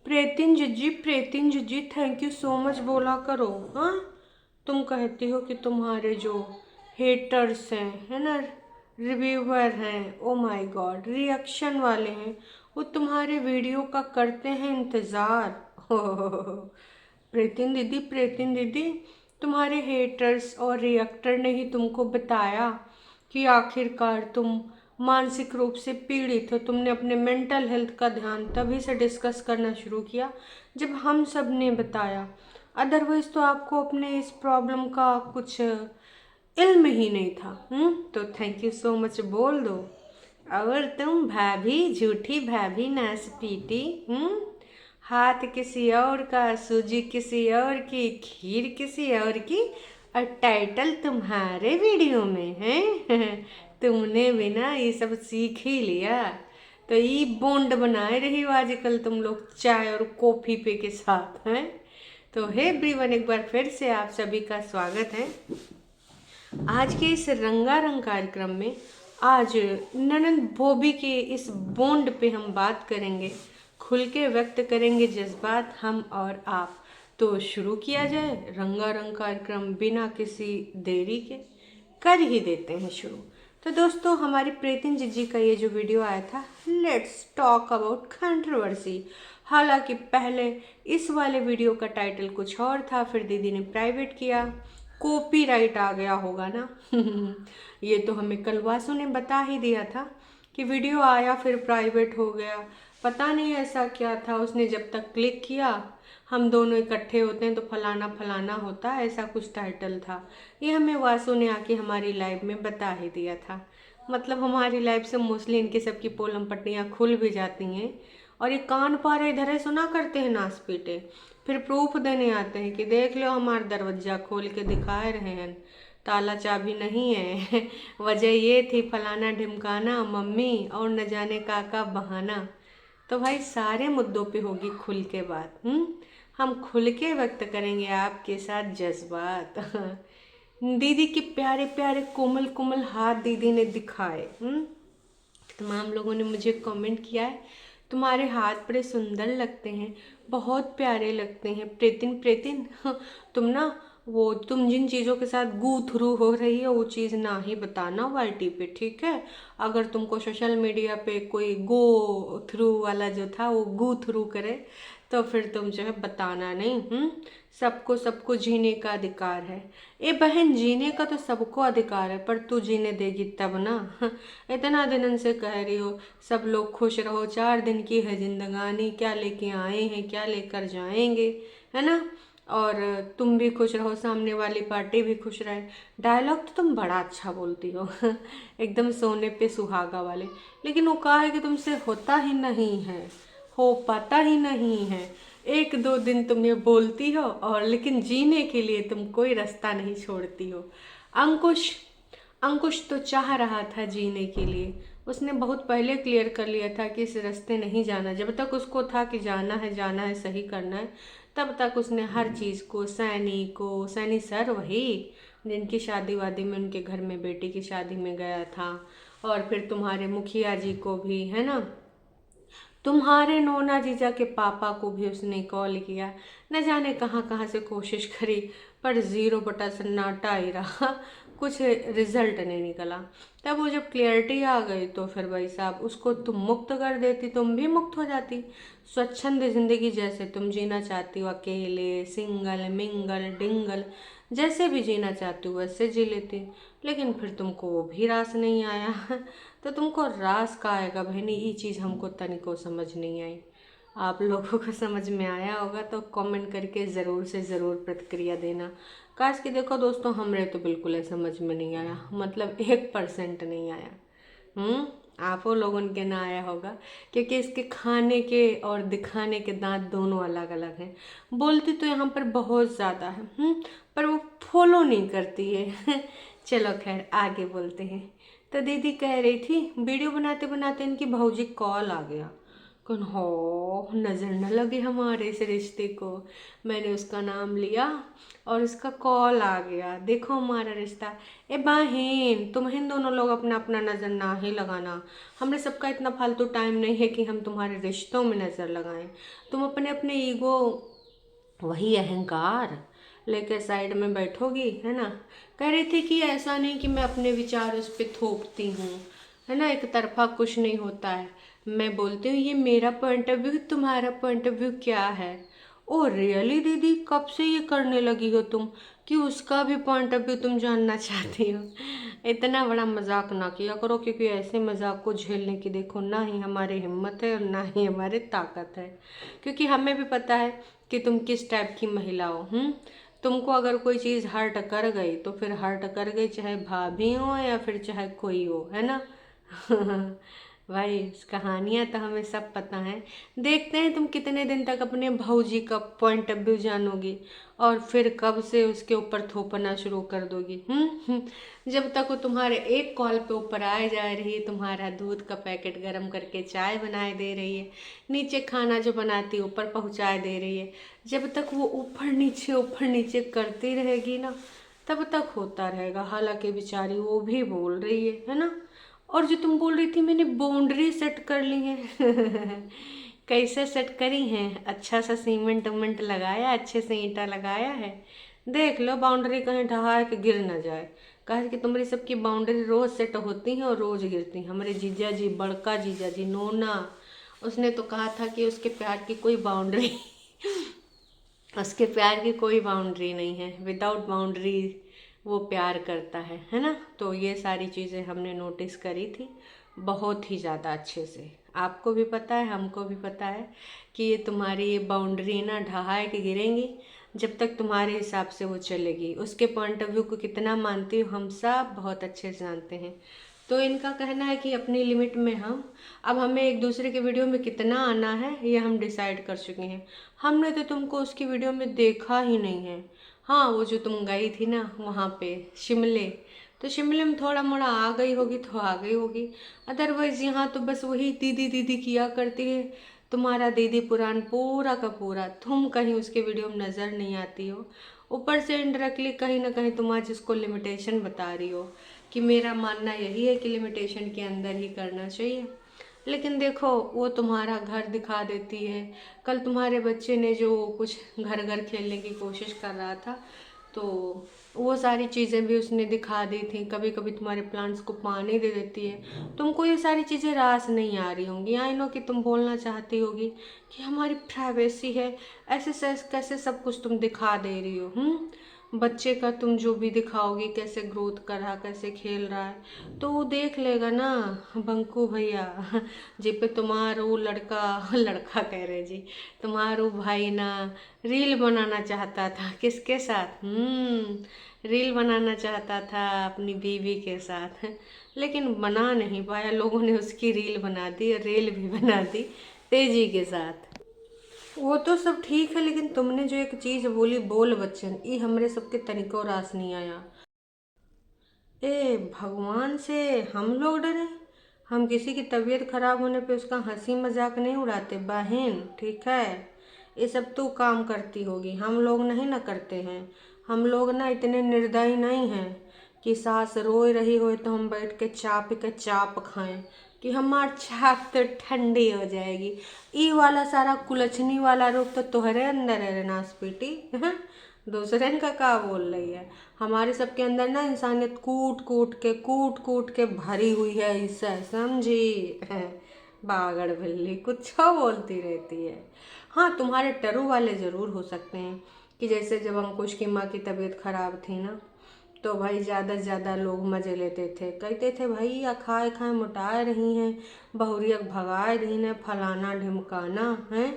प्रेतिन जी thank you so much बोला करो। हाँ, तुम कहती हो कि तुम्हारे जो हेटर्स हैं, है ना, रिव्यूअर हैं, ओ माय गॉड, रिएक्शन वाले हैं, वो तुम्हारे वीडियो का करते हैं इंतज़ार। प्रेतिन दीदी, तुम्हारे हेटर्स और रिएक्टर ने ही तुमको बताया कि आखिरकार तुम मानसिक रूप से पीड़ित हो। तुमने अपने मेंटल हेल्थ का ध्यान तभी से डिस्कस करना शुरू किया जब हम सब ने बताया। अदरवाइज तो आपको अपने इस प्रॉब्लम का कुछ इल्म ही नहीं था। तो थैंक यू सो मच बोल दो। और तुम भाभी, झूठी भाभी नास पीटी। हाथ किसी और का, सूजी किसी और की, खीर किसी और की, और टाइटल तुम्हारे वीडियो में है। तुमने भी ना ये सब सीख ही लिया। तो ये बॉन्ड बनाए रही हो आजकल तुम लोग चाय और कॉफ़ी पे के साथ हैं। तो हे एवरीवन, एक बार फिर से आप सभी का स्वागत है आज के इस रंगारंग कार्यक्रम में। आज ननंद बॉबी के इस बॉन्ड पे हम बात करेंगे, खुल के व्यक्त करेंगे जज्बात हम और आप। तो शुरू किया जाए रंगारंग कार्यक्रम बिना किसी देरी के, कर ही देते हैं शुरू। तो दोस्तों, हमारी प्रीतिन जी का ये जो वीडियो आया था, लेट्स टॉक अबाउट कंट्रोवर्सी। हालांकि पहले इस वाले वीडियो का टाइटल कुछ और था, फिर दीदी ने प्राइवेट किया, कॉपीराइट आ गया होगा ना। ये तो हमें कल वासु ने बता ही दिया था कि वीडियो आया फिर प्राइवेट हो गया। पता नहीं ऐसा क्या था, उसने जब तक क्लिक किया हम दोनों इकट्ठे होते हैं तो फलाना फलाना होता है, ऐसा कुछ टाइटल था। ये हमें वासु ने आके हमारी लाइव में बता ही दिया था। मतलब हमारी लाइव से मोस्टली इनकी सबकी पोलम पट्टियाँ खुल भी जाती हैं और ये कान पारे इधर ही सुना करते हैं नास पीटे, फिर प्रूफ देने आते हैं कि देख लो हमारा दरवाजा खोल के दिखा रहे हैं, ताला चाबी नहीं है। वजह ये थी फलाना ढिमकाना मम्मी और न जाने का बहाना। तो भाई सारे मुद्दों पे होगी खुल के बात। हम खुल के व्यक्त करेंगे आपके साथ जज्बात। दीदी के प्यारे प्यारे कोमल कोमल हाथ दीदी ने दिखाए। तमाम लोगों ने मुझे कमेंट किया है, तुम्हारे हाथ बड़े सुंदर लगते हैं, बहुत प्यारे लगते हैं प्रेतिन। तुम ना, वो तुम जिन चीज़ों के साथ गो थ्रू हो रही है वो चीज़ ना ही बताना वाईटी पे, ठीक है। अगर तुमको सोशल मीडिया पे कोई गो थ्रू वाला जो था वो गो थ्रू करे तो फिर तुम जो है बताना नहीं। सबको सबको जीने का अधिकार है। ए बहन, जीने का तो सबको अधिकार है, पर तू जीने देगी तब ना। इतना दिन से कह रही हो सब लोग खुश रहो, 4 दिन की है जिंदगानी, क्या लेके आए हैं क्या लेकर जाएंगे, है ना। और तुम भी खुश रहो, सामने वाली पार्टी भी खुश रहे। डायलॉग तो तुम बड़ा अच्छा बोलती हो। एकदम सोने पे सुहागा वाले। लेकिन वो कहा है कि तुमसे होता ही नहीं है, हो पाता ही नहीं है। 1-2 दिन तुम ये बोलती हो और लेकिन जीने के लिए तुम कोई रास्ता नहीं छोड़ती हो। अंकुश अंकुश तो चाह रहा था जीने के लिए, उसने बहुत पहले क्लियर कर लिया था कि इस रास्ते नहीं जाना। जब तक उसको था कि जाना है सही करना है, तब तक उसने हर चीज़ को, सैनी सर वही जिनकी शादी वादी में उनके घर में बेटी की शादी में गया था, और फिर तुम्हारे मुखिया जी को भी, है ना, तुम्हारे नोना जीजा के पापा को भी उसने कॉल किया, न जाने कहाँ कहाँ से कोशिश करी, पर 0 बटा सन्नाटा ही रहा। कुछ रिजल्ट नहीं निकला। तब वो जब क्लियरिटी आ गई तो फिर भाई साहब उसको तुम मुक्त कर देती, तुम भी मुक्त हो जाती। स्वच्छंद जिंदगी जैसे तुम जीना चाहती हो, अकेले सिंगल मिंगल डिंगल जैसे भी जीना चाहती हो वैसे जी लेती। लेकिन फिर तुमको वो भी रास नहीं आया। तो तुमको रास का आएगा बहनी, ये चीज़ हमको तनिको समझ नहीं आई। आप लोगों को समझ में आया होगा तो कमेंट करके ज़रूर से ज़रूर प्रतिक्रिया देना। काश कि देखो दोस्तों, हमरे तो बिल्कुल समझ में नहीं आया, मतलब 1% नहीं आया। आपो लोगों के ना आया होगा, क्योंकि इसके खाने के और दिखाने के दांत दोनों अलग अलग हैं। बोलती तो यहाँ पर बहुत ज़्यादा है, पर वो फॉलो नहीं करती है। चलो खैर आगे बोलते हैं। तो दीदी कह रही थी वीडियो बनाते बनाते इनकी भौजी कॉल आ गया। कौन हो, नज़र न लगे हमारे इस रिश्ते को। मैंने उसका नाम लिया और उसका कॉल आ गया, देखो हमारा रिश्ता। ए बहन, तुम दोनों लोग अपना अपना नज़र ना ही लगाना। हमने सबका इतना फालतू टाइम नहीं है कि हम तुम्हारे रिश्तों में नज़र लगाएं। तुम अपने अपने ईगो, वही अहंकार लेकर साइड में बैठोगी, है ना। कह रही थी कि ऐसा नहीं कि मैं अपने विचार उस पर थोपती हूँ, है ना, एक तरफा कुछ नहीं होता है। मैं बोलती हूँ ये मेरा पॉइंट ऑफ व्यू, तुम्हारा पॉइंट ऑफ व्यू क्या है। ओ रियली दीदी, कब से ये करने लगी हो तुम कि उसका भी पॉइंट ऑफ व्यू तुम जानना चाहती हो। इतना बड़ा मजाक ना किया करो, क्योंकि ऐसे मजाक को झेलने की देखो ना ही हमारी हिम्मत है और ना ही हमारी ताकत है। क्योंकि हमें भी पता है कि तुम किस टाइप की महिला हो। तुमको अगर कोई चीज़ हर्ट कर गई तो फिर हर्ट कर गई, चाहे भाभी हो या फिर चाहे कोई हो, है ना। भाई कहानियाँ तो हमें सब पता है। देखते हैं तुम कितने दिन तक अपने भौजी का पॉइंट ऑफ व्यू जानोगी और फिर कब से उसके ऊपर थोपना शुरू कर दोगी। जब तक वो तुम्हारे एक कॉल पे ऊपर आए जा रही है, तुम्हारा दूध का पैकेट गर्म करके चाय बनाए दे रही है, नीचे खाना जो बनाती है ऊपर पहुँचाए दे रही है, जब तक वो ऊपर नीचे करती रहेगी ना, तब तक होता रहेगा। हालांकि बेचारी वो भी बोल रही है ना। और जो तुम बोल रही थी मैंने बाउंड्री सेट कर ली है। कैसे सेट करी हैं, अच्छा सा सीमेंट उमेंट लगाया, अच्छे से ईंटा लगाया है। देख लो बाउंड्री कहीं ढहा के गिर ना जाए। कहे कि तुम्हारी सबकी बाउंड्री रोज सेट होती हैं और रोज गिरती हैं। हमारे जीजा जी, बड़का जीजा जी नोना, उसने तो कहा था कि उसके प्यार की कोई बाउंड्री उसके प्यार की कोई बाउंड्री नहीं है, विदाउट बाउंड्री वो प्यार करता है ना। तो ये सारी चीज़ें हमने नोटिस करी थी बहुत ही ज़्यादा अच्छे से। आपको भी पता है, हमको भी पता है कि ये तुम्हारी ये बाउंड्री ना ढहा के गिरेंगी जब तक तुम्हारे हिसाब से वो चलेगी। उसके पॉइंट ऑफ व्यू को कितना मानती हो हम सब बहुत अच्छे से जानते हैं। तो इनका कहना है कि अपनी लिमिट में हम, अब हमें एक दूसरे के वीडियो में कितना आना है ये हम डिसाइड कर चुके हैं। हमने तो तुमको उसकी वीडियो में देखा ही नहीं है। हाँ, वो जो तुम गई थी ना वहाँ पे शिमले, तो शिमले में थोड़ा मोड़ा आ गई होगी तो आ गई होगी। अदरवाइज यहाँ तो बस वही दीदी दीदी किया करती है। तुम्हारा दीदी पुराण पूरा का पूरा, तुम कहीं उसके वीडियो में नज़र नहीं आती हो। ऊपर से इनडायरेक्टली कहीं ना कहीं तुम आज इसको लिमिटेशन बता रही हो कि मेरा मानना यही है कि लिमिटेशन के अंदर ही करना चाहिए। लेकिन देखो वो तुम्हारा घर दिखा देती है। कल तुम्हारे बच्चे ने जो कुछ घर घर खेलने की कोशिश कर रहा था, तो वो सारी चीज़ें भी उसने दिखा दी थी। कभी कभी तुम्हारे प्लांट्स को पानी दे देती है। तुमको ये सारी चीज़ें रास नहीं आ रही होंगी। आई नो कि तुम बोलना चाहती होगी कि हमारी प्राइवेसी है, ऐसे कैसे सब कुछ तुम दिखा दे रही हो। बच्चे का तुम जो भी दिखाओगी, कैसे ग्रोथ कर रहा, कैसे खेल रहा है, तो वो देख लेगा ना बंकू भैया। जे पे तुम्हारो लड़का लड़का कह रहे जी, तुम्हारो भाई ना रील बनाना चाहता था। किसके साथ? रील बनाना चाहता था अपनी बीवी के साथ, लेकिन बना नहीं पाया। लोगों ने उसकी रील बना दी और रील भी बना दी तेजी के साथ। वो तो सब ठीक है, लेकिन तुमने जो एक चीज बोली बोल बच्चन, ये हमरे सबके तनिको रास नहीं आया। ए भगवान से हम लोग डरे? हम किसी की तबीयत खराब होने पे उसका हंसी मजाक नहीं उड़ाते बहन, ठीक है। ये सब तू काम करती होगी, हम लोग नहीं ना करते हैं। हम लोग ना इतने निर्दयी नहीं हैं कि सास रोए रही हो तो हम बैठ के चाप खाएं कि हमार छाप तो ठंडी हो जाएगी। ई वाला सारा कुलछनी वाला रूप तो तोहरे अंदर है रे नासपीटी। दूसरे का बोल रही है? हमारे सबके अंदर ना इंसानियत कूट कूट के भरी हुई है, इससे समझी। बागड़ बिल्ली कुछ बोलती रहती है। हाँ, तुम्हारे टरू वाले ज़रूर हो सकते हैं कि जैसे जब अंकुश की माँ की तबीयत खराब थी ना, तो भाई ज़्यादा से ज़्यादा लोग मज़े लेते थे, कहते थे भैया खाए खाए मोटा रही हैं, बहुरिया भगा रही हैं, फलाना ढिमकाना है।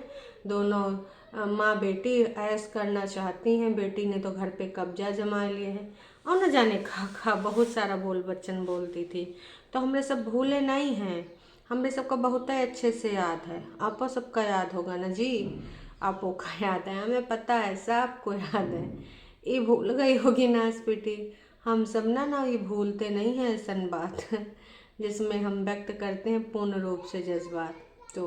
दोनों माँ बेटी ऐश करना चाहती हैं, बेटी ने तो घर पे कब्जा जमा लिए है और न जाने खा बहुत सारा बोल बच्चन बोलती थी। तो हमरे सब भूले नहीं हैं, हमरे सबका बहुत ही अच्छे से याद है। आपको सबका याद होगा ना जी, आपको का याद है, हमें पता है, सबको याद है। ये भूल गई होगी नासपीटी। हम सब ना ये भूलते नहीं हैं ऐसन बात जिसमें हम व्यक्त करते हैं पूर्ण रूप से जज्बात। तो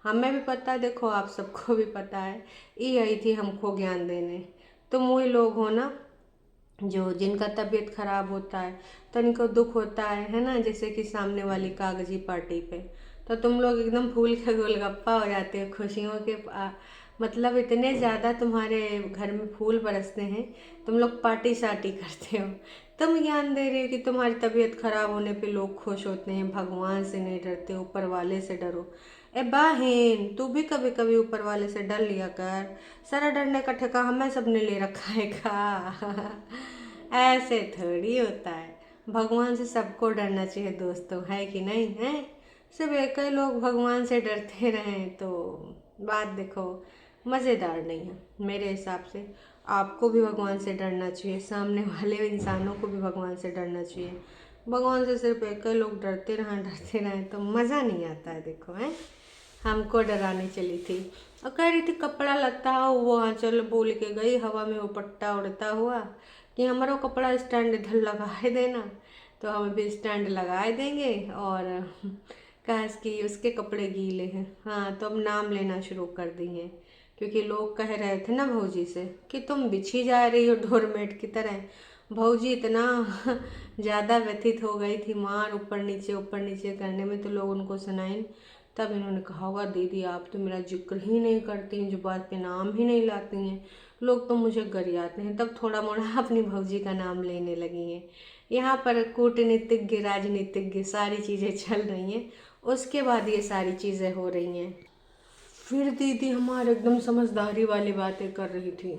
हमें भी पता है, देखो आप सबको भी पता है, ये आई थी हमको ज्ञान देने। तुम वही लोग हो ना जो जिनका तबीयत खराब होता है, तनिको दुख होता है ना, जैसे कि सामने वाली कागजी पार्टी पे, तो तुम लोग एकदम फूल के गोलगप्पा हो जाते हो खुशियों के मतलब इतने ज़्यादा तुम्हारे घर में फूल बरसते हैं, तुम लोग पार्टी शार्टी करते हो। तुम ज्ञान दे रहे हो कि तुम्हारी तबीयत खराब होने पे लोग खुश होते हैं, भगवान से नहीं डरते, ऊपर वाले से डरो। ए बहन, तू भी कभी कभी ऊपर वाले से डर लिया कर, सारा डरने का ठेका हमें सबने ले रखा है का। ऐसे थोड़ी होता है, भगवान से सबको डरना चाहिए दोस्तों, है कि नहीं है। सिर्फ एक ही लोग भगवान से डरते रहें तो बात देखो मज़ेदार नहीं है मेरे हिसाब से। आपको भी भगवान से डरना चाहिए, सामने वाले इंसानों को भी भगवान से डरना चाहिए। भगवान से सिर्फ एक ही लोग डरते रहें तो मज़ा नहीं आता है। देखो है, हमको डराने चली थी और कह रही थी कपड़ा लत्ता हो वो आंचल, बोल के गई हवा में वो पट्टा उड़ता हुआ कि हमारा कपड़ा स्टैंड इधर लगाए देना। तो हम भी स्टैंड लगाए देंगे और काश कि उसके कपड़े गीले हैं। हाँ, तो अब नाम लेना शुरू कर दिए, क्योंकि लोग कह रहे थे ना भौजी से कि तुम बिछी जा रही हो डोरमेट की तरह। भौजी इतना ज़्यादा व्यथित हो गई थी मार ऊपर नीचे करने में, तो लोग उनको सुनाइन। तब इन्होंने कहा होगा दीदी आप तो मेरा जिक्र ही नहीं करती हैं, जो बात पे नाम ही नहीं लाती हैं, लोग तो मुझे गरियाते हैं। तब थोड़ा मोड़ा अपनी भौजी का नाम लेने लगी हैं। यहाँ पर कूटनीतिज्ञ राजनीतिज्ञ सारी चीज़ें चल रही हैं, उसके बाद ये सारी चीज़ें हो रही हैं। फिर दीदी हमारे एकदम समझदारी वाली बातें कर रही थी,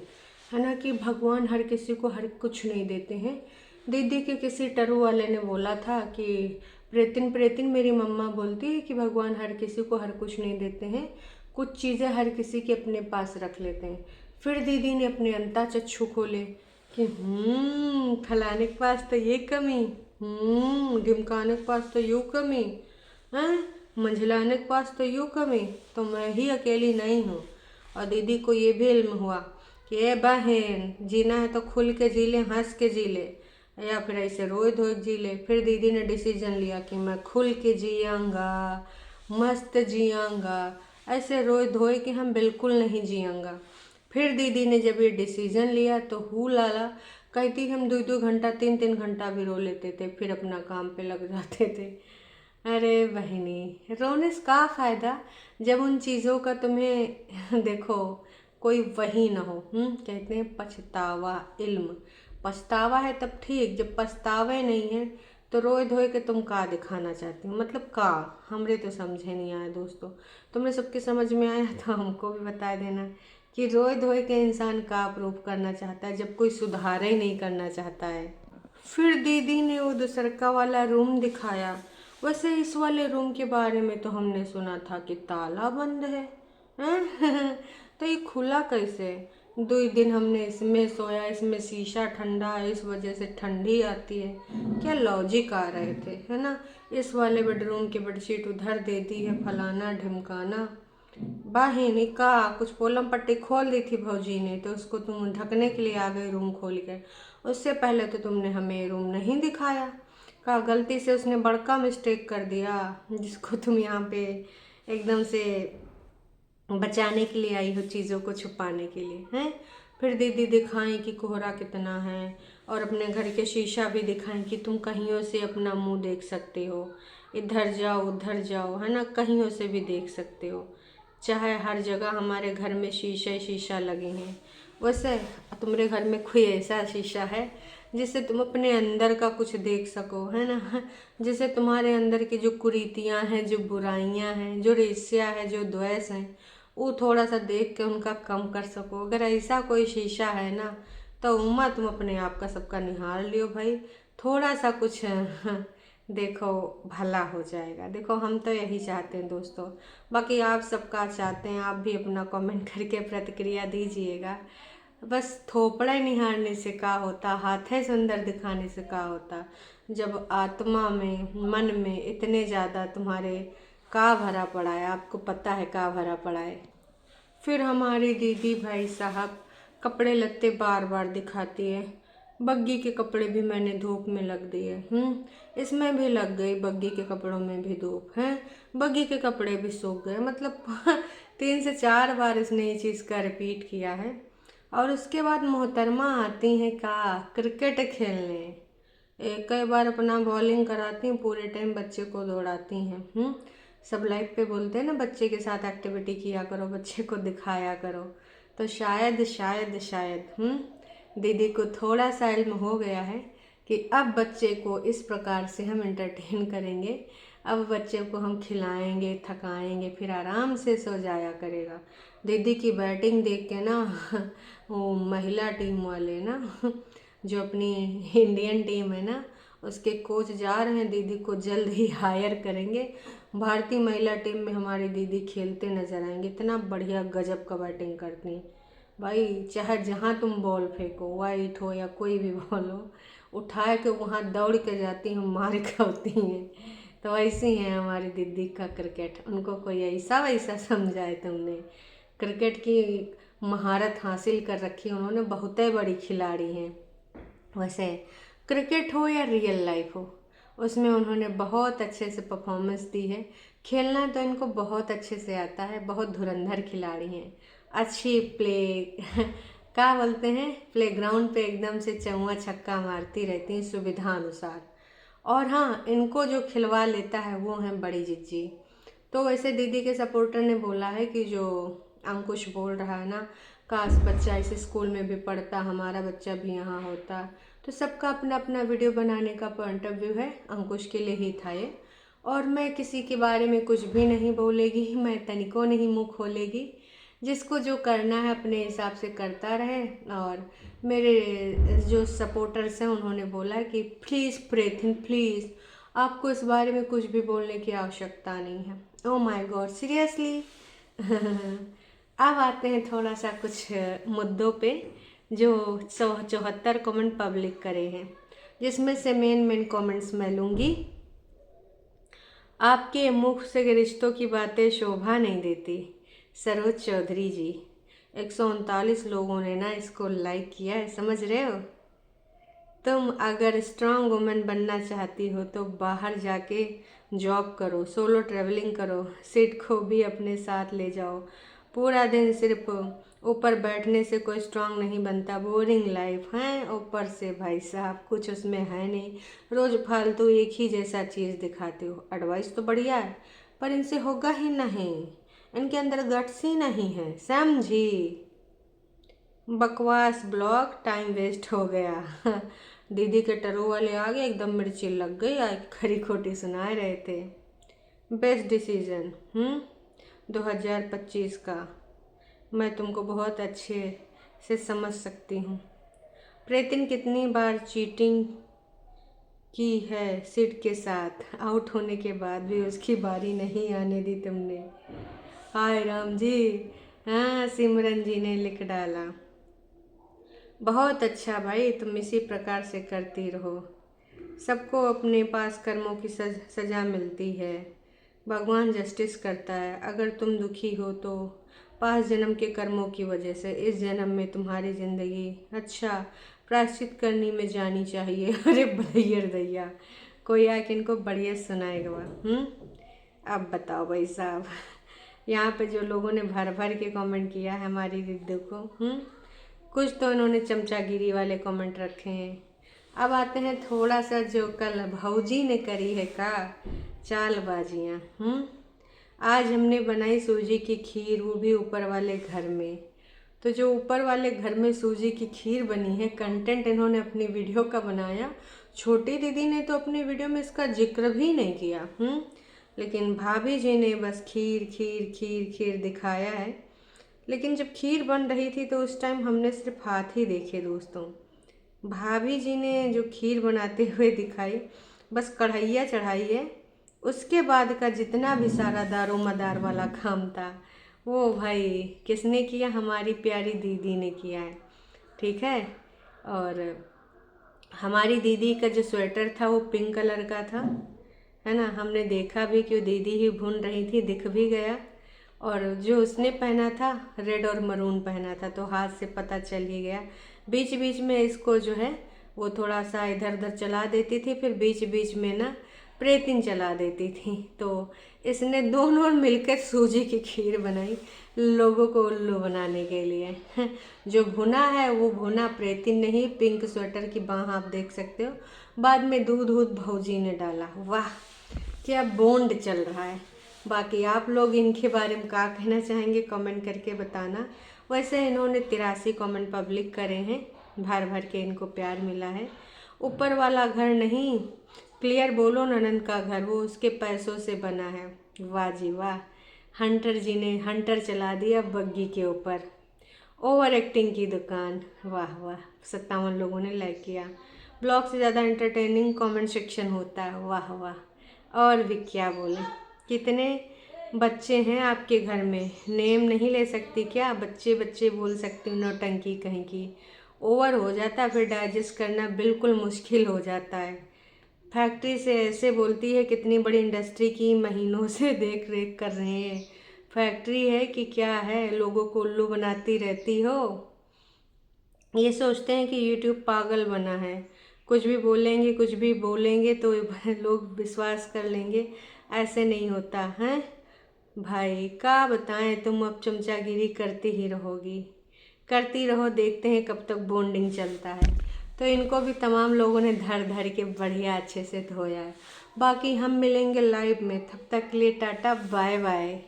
है ना, कि भगवान हर किसी को हर कुछ नहीं देते हैं। दीदी के किसी टरू वाले ने बोला था कि प्रेतिन प्रेतिन मेरी मम्मा बोलती है कि भगवान हर किसी को हर कुछ नहीं देते हैं, कुछ चीज़ें हर किसी के अपने पास रख लेते हैं। फिर दीदी ने अपने अंता चक्षु खोले कि फलाने के पास तो ये कमी, ढिमकाने के पास तो यूँ कमी, हैं मंझलाने के पास तो यूँ कमी, तो मैं ही अकेली नहीं हूँ। और दीदी को ये भी इल्म हुआ कि ए बहन, जीना है तो खुल के जी ले, हंस के जी ले, या फिर ऐसे रोए धोए जी ले। फिर दीदी ने डिसीजन लिया कि मैं खुल के जियांगा, मस्त जियांगा, ऐसे रोए धोए कि हम बिल्कुल नहीं जियांगा। फिर दीदी ने जब ये डिसीजन लिया तो हू लाला, कहती हम 2-2 घंटा 3-3 घंटा भी रो लेते थे, फिर अपना काम पे लग जाते थे। अरे बहनी, रोने से क्या फ़ायदा जब उन चीज़ों का तुम्हें देखो कोई वही ना हो। कहते हैं पछतावा इल्म, पछतावा है तब ठीक, जब पछतावे नहीं है तो रोए धोए के तुम का दिखाना चाहती हो, मतलब का, हमरे तो समझे नहीं आया दोस्तों। तुमने सबके समझ में आया तो हमको भी बता देना कि रोए धोए के इंसान का प्रूव करना चाहता है जब कोई सुधार ही नहीं करना चाहता है। फिर दीदी ने वो दूसरका वाला रूम दिखाया। वैसे इस वाले रूम के बारे में तो हमने सुना था कि ताला बंद है, हैं? तो ये खुला कैसे? 2 दिन हमने इसमें सोया, इसमें शीशा ठंडा है, इस वजह से ठंडी आती है, क्या लॉजिक आ रहे थे, है ना। इस वाले बेडरूम की बेडशीट उधर दे दी है, फलाना ढिमकाना। बाहिनी का कुछ पोलम पट्टी खोल दी थी भौजी ने, तो उसको तुम ढकने के लिए आ गए रूम खोल के। उससे पहले तो तुमने हमें रूम नहीं दिखाया, का गलती से उसने बड़का मिस्टेक कर दिया, जिसको तुम यहाँ पे एकदम से बचाने के लिए आई हो, चीज़ों को छुपाने के लिए हैं। फिर दीदी दिखाएं कि कोहरा कितना है, और अपने घर के शीशा भी दिखाएं कि तुम कहीं से अपना मुंह देख सकते हो, इधर जाओ उधर जाओ, है ना, कहीं से भी देख सकते हो। चाहे हर जगह हमारे घर में शीशा ही शीशा लगे हैं। वैसे तुम्हारे घर में कोई ऐसा शीशा है जिससे तुम अपने अंदर का कुछ देख सको, है ना, जिससे तुम्हारे अंदर की जो कुरीतियाँ हैं, जो बुराइयाँ हैं, जो ईर्ष्या है, जो द्वेष हैं, वो थोड़ा सा देख के उनका कम कर सको। अगर ऐसा कोई शीशा है ना, तो उम्मा तुम अपने आप का सबका निहार लियो भाई, थोड़ा सा कुछ देखो भला हो जाएगा। देखो हम तो यही चाहते हैं दोस्तों, बाकी आप सबका चाहते हैं, आप भी अपना कमेंट करके प्रतिक्रिया दीजिएगा। बस थोपड़ा निहारने से का होता, हाथे सुंदर दिखाने से का होता, जब आत्मा में मन में इतने ज़्यादा तुम्हारे का भरा पड़ा है, आपको पता है का भरा पड़ा है। फिर हमारी दीदी भाई साहब कपड़े लत्ते बार बार दिखाती है, बग्गी के कपड़े भी मैंने धूप में लग दिए। इसमें भी लग गई, बग्गी के कपड़ों में भी धूप है, बग्गी के कपड़े भी सूख गए। मतलब 3 से 4 बार इसने ये चीज़ का रिपीट किया है। और उसके बाद मोहतरमा आती हैं का क्रिकेट खेलने। कई बार अपना बॉलिंग कराती हैं, पूरे टाइम बच्चे को दौड़ाती हैं। सब लाइव पे बोलते हैं ना, बच्चे के साथ एक्टिविटी किया करो, बच्चे को दिखाया करो। तो शायद शायद शायद दीदी को थोड़ा सा इल्म हो गया है कि अब बच्चे को इस प्रकार से हम एंटरटेन करेंगे, अब बच्चे को हम खिलाएंगे, थकाएंगे, फिर आराम से सो जाया करेगा। दीदी की बैटिंग देख के ना वो महिला टीम वाले ना जो अपनी इंडियन टीम है ना, उसके कोच जा रहे हैं दीदी को जल्द ही हायर करेंगे। भारतीय महिला टीम में हमारी दीदी खेलते नजर आएंगे। इतना बढ़िया गजब का बैटिंग करती हैं भाई। चाहे जहाँ तुम बॉल फेंको, वाइट हो या कोई भी बॉल हो, उठा के वहाँ दौड़ के जाती हैं, मार के होती हैं। तो ऐसी हैं हमारी दीदी का क्रिकेट। उनको कोई ऐसा वैसा समझाए तुमने, क्रिकेट की महारत हासिल कर रखी है उन्होंने, बहुत बड़ी खिलाड़ी हैं। वैसे क्रिकेट हो या रियल लाइफ हो, उसमें उन्होंने बहुत अच्छे से परफॉर्मेंस दी है। खेलना तो इनको बहुत अच्छे से आता है, बहुत धुरंधर खिलाड़ी हैं। अच्छी प्ले क्या बोलते हैं, प्ले ग्राउंड पे एकदम से चौवा छक्का मारती रहती हैं सुविधा अनुसार। और हाँ, इनको जो खिलवा लेता है वो है बड़ी जिज्जी। तो वैसे दीदी के सपोर्टर ने बोला है कि जो अंकुश बोल रहा है ना, काश बच्चा इस स्कूल में भी पढ़ता, हमारा बच्चा भी यहाँ होता। तो सबका अपना अपना वीडियो बनाने का पॉइंट ऑफ व्यू है, अंकुश के लिए ही था ये। और मैं किसी के बारे में कुछ भी नहीं बोलेगी, मैं तनिको नहीं मुँह खोलेगी। जिसको जो करना है अपने हिसाब से करता रहे। और मेरे जो सपोर्टर्स हैं उन्होंने बोला कि प्लीज़ प्रेथिन प्लीज़, आपको इस बारे में कुछ भी बोलने की आवश्यकता नहीं है। Oh my God, seriously. अब आते हैं थोड़ा सा कुछ मुद्दों पे जो 74 कमेंट पब्लिक करे हैं, जिसमें से मेन कमेंट्स मैं लूँगी। आपके मुख से रिश्तों की बातें शोभा नहीं देती, सरोज चौधरी जी। 139 लोगों ने ना इसको लाइक किया है, समझ रहे हो। तुम अगर स्ट्रांग वुमेन बनना चाहती हो तो बाहर जाके जॉब करो, सोलो ट्रैवलिंग करो, सिड को भी अपने साथ ले जाओ। पूरा दिन सिर्फ ऊपर बैठने से कोई स्ट्रांग नहीं बनता, बोरिंग लाइफ है। ऊपर से भाई साहब कुछ उसमें है नहीं, रोज़ फालतू एक ही जैसा चीज़ दिखाते हो। एडवाइस तो बढ़िया है पर इनसे होगा ही नहीं, इनके अंदर गट्स ही नहीं है, समझी। बकवास ब्लॉग, टाइम वेस्ट हो गया। दीदी के टरू वाले आ गए, एकदम मिर्ची लग गई, आज खरी खोटी सुना रहे थे। बेस्ट डिसीजन 2025 का, मैं तुमको बहुत अच्छे से समझ सकती हूँ। प्रेतिन कितनी बार चीटिंग की है सिड के साथ, आउट होने के बाद भी उसकी बारी नहीं आने दी तुमने। हाय राम जी। हाँ, सिमरन जी ने लिख डाला, बहुत अच्छा भाई, तुम इसी प्रकार से करती रहो। सबको अपने पास कर्मों की सज़ा मिलती है, भगवान जस्टिस करता है। अगर तुम दुखी हो तो पास जन्म के कर्मों की वजह से इस जन्म में तुम्हारी ज़िंदगी अच्छा प्रायश्चित करने में जानी चाहिए। अरे भैया दैया, कोई आके इनको बढ़िया सुनाएगा। अब बताओ भाई साहब, यहाँ पे जो लोगों ने भर भर के कमेंट किया है हमारी दीदी को, कुछ तो इन्होंने चमचागिरी वाले कमेंट रखे हैं। अब आते हैं थोड़ा सा जो कल भौजी ने करी है का चालबाजियाँ। आज हमने बनाई सूजी की खीर, वो भी ऊपर वाले घर में। तो जो ऊपर वाले घर में सूजी की खीर बनी है, कंटेंट इन्होंने अपनी वीडियो का बनाया। छोटी दीदी ने तो अपनी वीडियो में इसका जिक्र भी नहीं किया। लेकिन भाभी जी ने बस खीर खीर खीर खीर दिखाया है। लेकिन जब खीर बन रही थी तो उस टाइम हमने सिर्फ हाथ ही देखे दोस्तों। भाभी जी ने जो खीर बनाते हुए दिखाई, बस कढ़ैया चढ़ाई है, उसके बाद का जितना भी सारा दारो मदार वाला काम था वो भाई किसने किया, हमारी प्यारी दीदी ने किया है, ठीक है। और हमारी दीदी का जो स्वेटर था वो पिंक कलर का था, है ना। हमने देखा भी कि दीदी ही भून रही थी, दिख भी गया। और जो उसने पहना था रेड और मरून पहना था, तो हाथ से पता चल ही गया। बीच बीच में इसको जो है वो थोड़ा सा इधर उधर चला देती थी, फिर बीच बीच में ना प्रेतिन चला देती थी। तो इसने दोनों मिलकर सूजी की खीर बनाई लोगों को उल्लू बनाने के लिए। जो भुना है वो भुना प्रेतिन नहीं, पिंक स्वेटर की बाह आप देख सकते हो। बाद में दूध दूध भौजी ने डाला। वाह क्या बॉन्ड चल रहा है। बाकी आप लोग इनके बारे में क्या कहना चाहेंगे कमेंट करके बताना। वैसे इन्होंने 83 कमेंट पब्लिक करे हैं, भर भर के इनको प्यार मिला है। ऊपर वाला घर नहीं, क्लियर बोलो ननंद का घर, वो उसके पैसों से बना है। वाह जी वाह, हंटर जी ने हंटर चला दिया बग्गी के ऊपर। ओवर एक्टिंग की दुकान। वाह वाह, 57 लोगों ने लाइक किया। ब्लॉग से ज़्यादा एंटरटेनिंग कमेंट सेक्शन होता है। वाह वाह, और भी क्या बोले। कितने बच्चे हैं आपके घर में, नेम नहीं ले सकती क्या? बच्चे बच्चे बोल सकती हूँ, नौटंकी कहीं की। ओवर हो जाता है, फिर डाइजेस्ट करना बिल्कुल मुश्किल हो जाता है। फैक्ट्री से ऐसे बोलती है, कितनी बड़ी इंडस्ट्री की महीनों से देख रेख कर रहे हैं। फैक्ट्री है कि क्या है, लोगों को उल्लू बनाती रहती हो। ये सोचते हैं कि यूट्यूब पागल बना है, कुछ भी बोलेंगे तो लोग विश्वास कर लेंगे। ऐसे नहीं होता है भाई, क्या बताएं। तुम अब चमचागिरी करती ही रहोगी, करती रहो, देखते हैं कब तक बॉन्डिंग चलता है। तो इनको भी तमाम लोगों ने धर धर के बढ़िया अच्छे से धोया है। बाकी हम मिलेंगे लाइव में, तब तक के लिए टाटा बाय बाय।